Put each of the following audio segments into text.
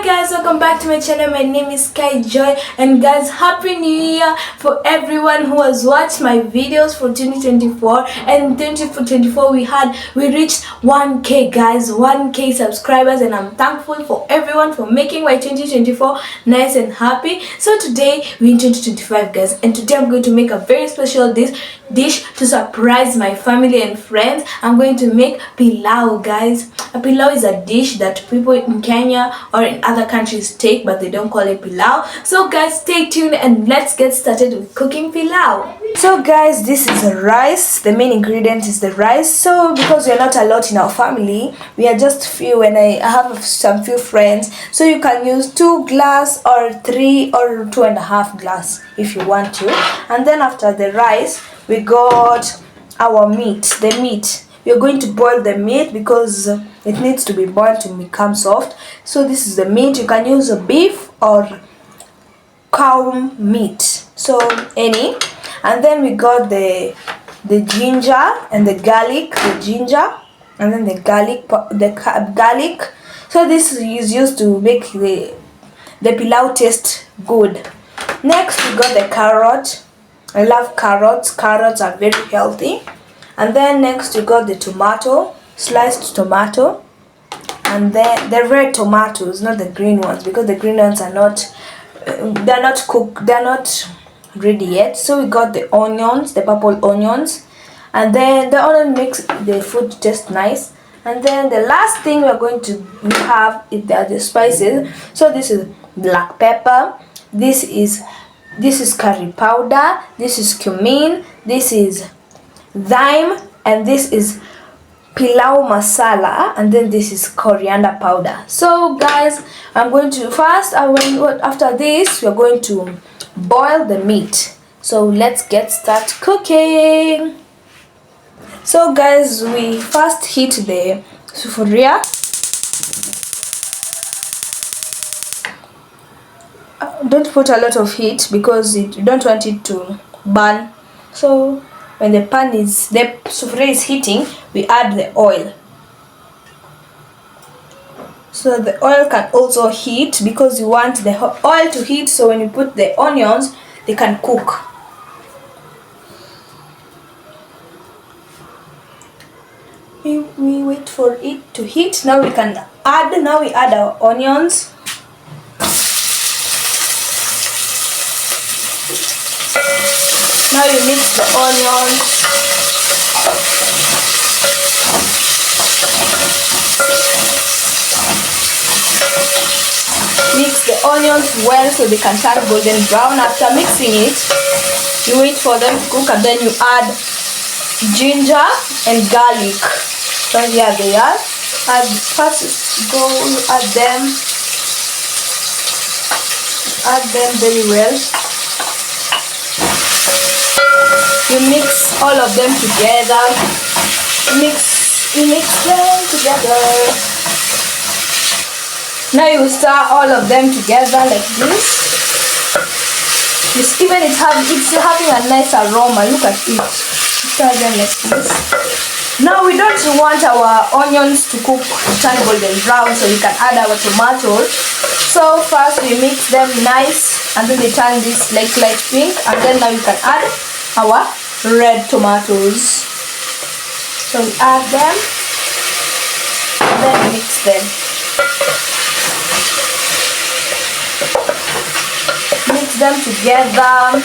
guys, welcome back to my channel. My name is Sky Joy, and guys, happy new year for everyone who has watched my videos for 2024. And 2024 we reached 1k guys, 1k subscribers, and I'm thankful for everyone for making my 2024 nice and happy. So today we're in 2025 guys, and today I'm going to make a very special dish to surprise my family and friends. I'm going to make pilau guys. A pilau is a dish that people in Kenya or in other countries take, but they don't call it pilau. So guys, stay tuned and let's get started with cooking pilau. So guys, this is rice. The main ingredient is the rice. So because we're not a lot in our family, we are just few, and I have some few friends, so you can use 2 glass or 3 or 2.5 glass if you want to. And then after the rice, we got our meat. The meat, we're going to boil the meat because it needs to be boiled to become soft. So this is the meat. You can use a beef or cow meat, so any. And then we got the ginger and the garlic. The ginger and then the garlic. So this is used to make the pilau taste good. Next we got the carrot. I love carrots. Carrots are very healthy. And then next we got the tomato, sliced tomato, and then the red tomatoes, not the green ones, because the green ones are not cooked, they're not ready yet. So we got the onions, the purple onions, and then the onion makes the food taste nice. And then the last thing we're going to have is the spices. So this is black pepper, this is curry powder, this is cumin, this is thyme, and this is pilau masala, and then this is coriander powder. So guys, I'm going to after this we're going to boil the meat. So let's get started cooking. So guys, we first heat the sufuria. Don't put a lot of heat because you don't want it to burn. So when the sufuria is heating, we add the oil. So the oil can also heat because you want the oil to heat, so when you put the onions, they can cook. We wait for it to heat. Now we add our onions. Now you mix the onions. Mix the onions well so they can turn golden brown. After mixing it, you wait for them to cook, and then you add ginger and garlic. So here they are. Add them very well. You mix all of them together. You mix them together. Now you stir all of them together like this. It's having a nice aroma. Look at it. Stir them like this. Now we don't want our onions to cook, turn golden brown, so we can add our tomatoes. So first we mix them nice, and then they turn this like light pink, and then now we can add our red tomatoes. So we add them and then mix them. Mix them together.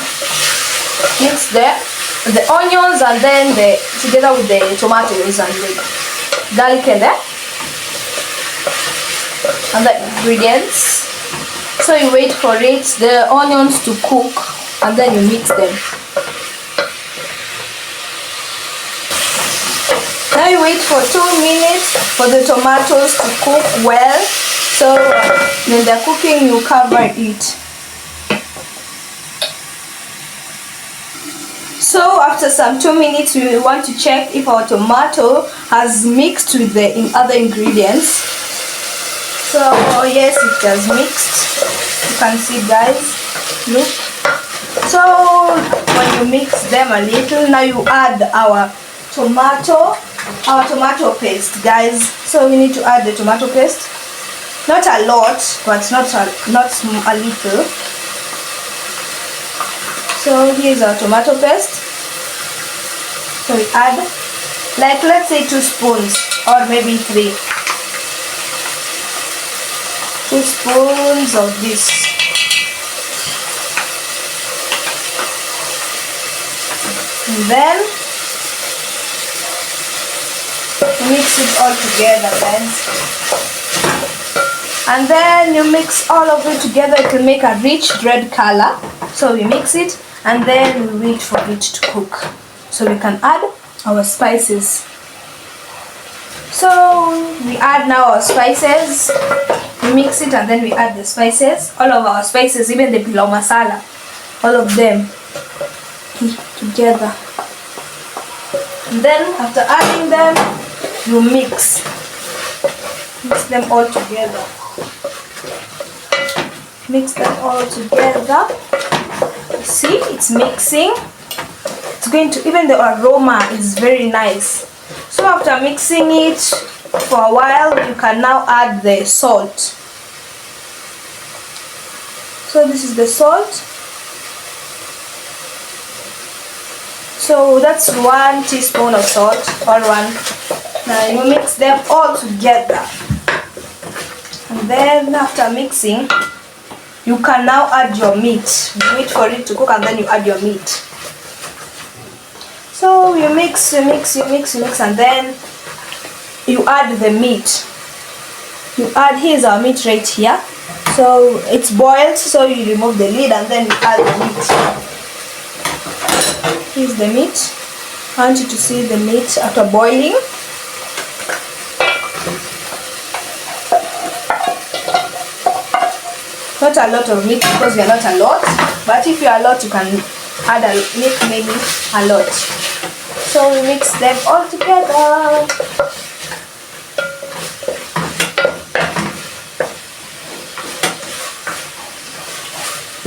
Mix the onions and then together with the tomatoes and the garlic and the ingredients. So you wait for the onions to cook, and then you mix them. Now you wait for 2 minutes for the tomatoes to cook well. So when they're cooking, you cover it. So after some 2 minutes, we want to check if our tomato has mixed with the other ingredients. So yes, it has mixed. You can see guys, look. So when you mix them a little, now you add our tomato paste guys. So we need to add the tomato paste. not a lot, but not a little. So here's our tomato paste. So we add, like, let's say 2 spoons or maybe 3. 2 spoons of this. And then mix it all together, guys. And then you mix all of it together. It will make a rich red color. So we mix it and then we wait for it to cook. So we can add our spices. So we add now our spices. We mix it and then we add the spices. All of our spices, even the pilau masala, all of them together. And then after adding them, you mix them all together. Mix them all together. See, it's mixing. It's going to, even the aroma is very nice. So after mixing it for a while, you can now add the salt. So this is the salt. So that's 1 teaspoon of salt, or 1. Now you mix them all together. And then after mixing, you can now add your meat. You wait for it to cook and then you add your meat. So you mix, and then you add the meat. Here's our meat right here. So it's boiled, so you remove the lid and then you add the meat. Here's the meat. I want you to see the meat after boiling. Not a lot of meat because we are not a lot, but if you are a lot, you can add maybe a lot. So we mix them all together.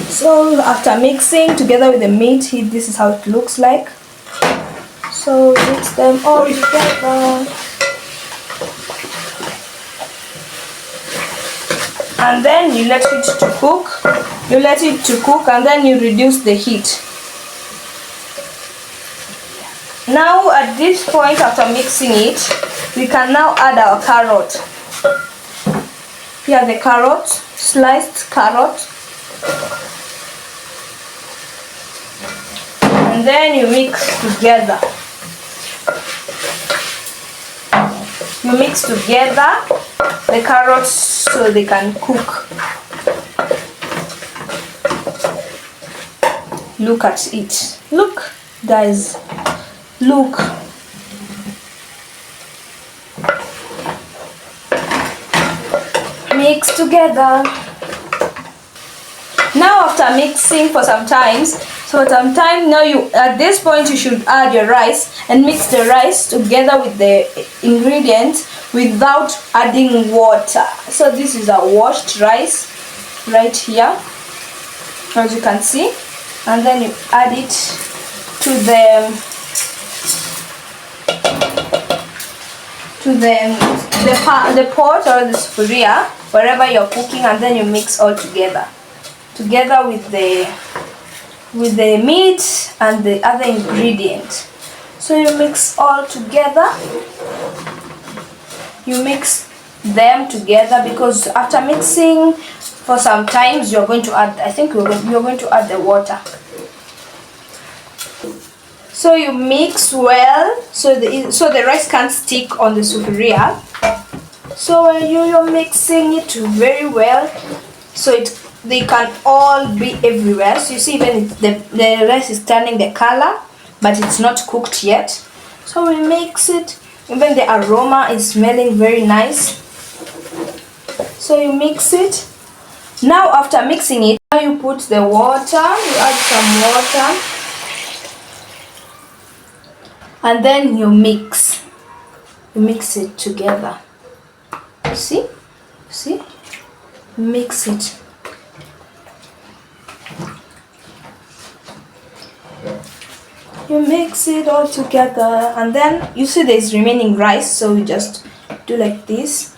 So after mixing together with the meat, this is how it looks like. So mix them all together. And then you let it to cook. You let it to cook and then you reduce the heat. Now at this point, after mixing it, we can now add our carrot. Here the carrot, sliced carrot. And then you mix together. You mix together the carrots so they can cook. Look at it. Look, guys. Look. Mix together. Now after mixing for some time, now at this point you should add your rice and mix the rice together with the ingredients without adding water. So this is a washed rice right here, as you can see, and then you add it to the pot or the sufuria, wherever you're cooking, and then you mix all together with the meat and the other ingredients. So you mix all together. You mix them together because after mixing for some times you're going to add, I think you're going to add the water. So you mix well so the rice can't stick on the sufuria. So when you're mixing it very well, so they can all be everywhere. So you see, even the rice is turning the color, but it's not cooked yet. So we mix it. Even the aroma is smelling very nice. So you mix it. Now after mixing it, now you put the water. You add some water, and then you mix. You mix it together. See, mix it. You mix it all together, and then you see there's remaining rice, so you just do like this.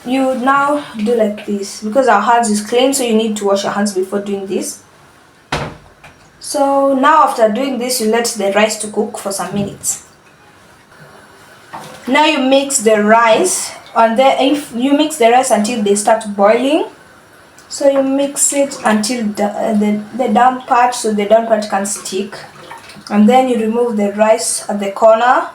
you now do like this, because our hands is clean, so you need to wash your hands before doing this. So now after doing this, you let the rice to cook for some minutes. Now you mix the rice, and then if you mix the rice until they start boiling. So you mix it until the down part, so the down part can stick, and then you remove the rice at the corner.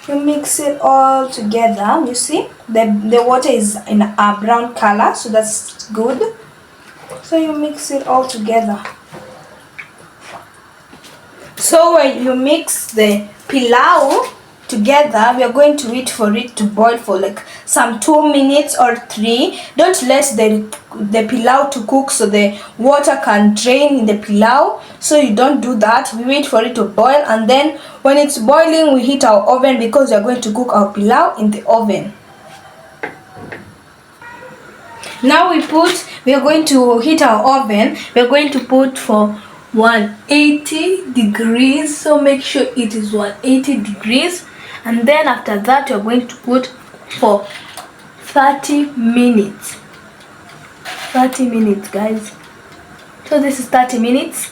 You mix it all together. You see the water is in a brown color, so that's good. So you mix it all together. So when you mix the pilau together, we are going to wait for it to boil for like some 2 minutes or 3. Don't let the pilau to cook so the water can drain in the pilau. So you don't do that. We wait for it to boil, and then when it's boiling, we heat our oven, because we are going to cook our pilau in the oven. Now we are going to heat our oven. We are going to put for 180 degrees. So make sure it is 180 degrees. And then after that, you're going to put for 30 minutes. 30 minutes, guys. So this is 30 minutes.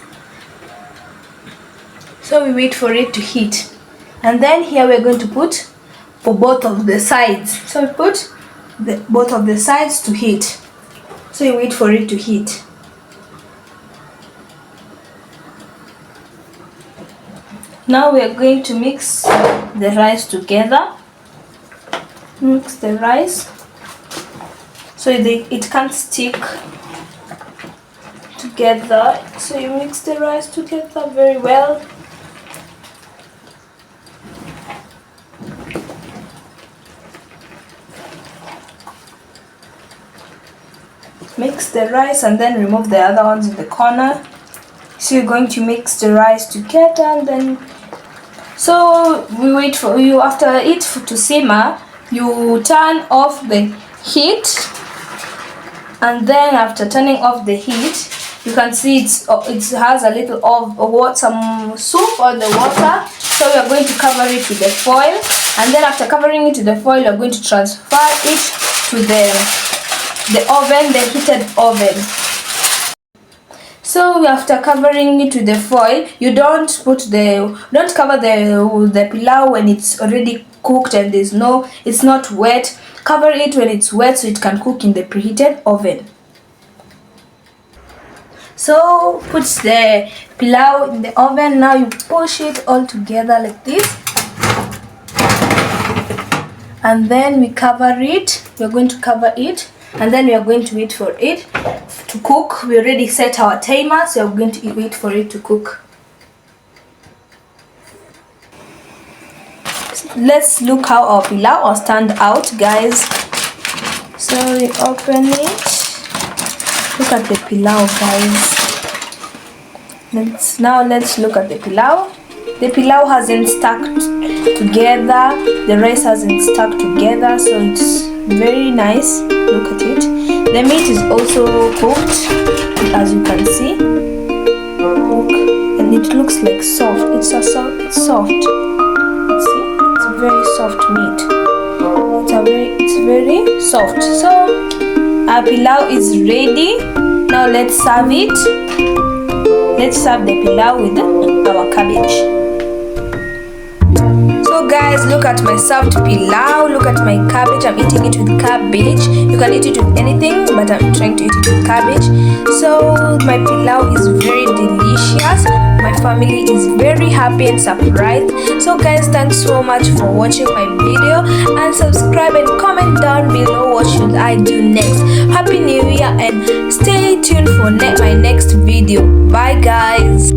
So we wait for it to heat. And then here we're going to put for both of the sides. So we put both of the sides to heat. So you wait for it to heat. Now we are going to mix the rice together. Mix the rice so it can't stick together. So you mix the rice together very well. Mix the rice and then remove the other ones in the corner. So you're going to mix the rice together, and then so we wait for you. After it to simmer, you turn off the heat, and then after turning off the heat, you can see it has a little of some soup on the water. So we are going to cover it with the foil, and then after covering it with the foil, you're going to transfer it to the oven, the heated oven. So after covering it with the foil, you don't cover the pilau when it's already cooked and it's not wet. Cover it when it's wet so it can cook in the preheated oven. So put the pilau in the oven. Now you push it all together like this, and then we cover it. We're going to cover it, and then we are going to wait for it to cook. We already set our timer, so we're going to wait for it to cook. Let's look how our pilau will stand out, guys. So we open it. Look at the pilau, guys. Let's look at the pilau. The pilau hasn't stuck together. The rice hasn't stuck together, so it's very nice. Look at it. The meat is also cooked, as you can see. Look, and it looks like soft. It's soft. See, it's a very soft meat. It's very soft. So our pilau is ready. Now let's serve it. Let's serve the pilau with our cabbage. So guys, look at my served pilau. Look at my cabbage. I'm eating it with cabbage. You can eat it with anything, but I'm trying to eat it with cabbage. So my pilau is very delicious. My family is very happy and surprised. So guys, thanks so much for watching my video, and subscribe and comment down below what should I do next. Happy New Year, and stay tuned for my next video. Bye guys.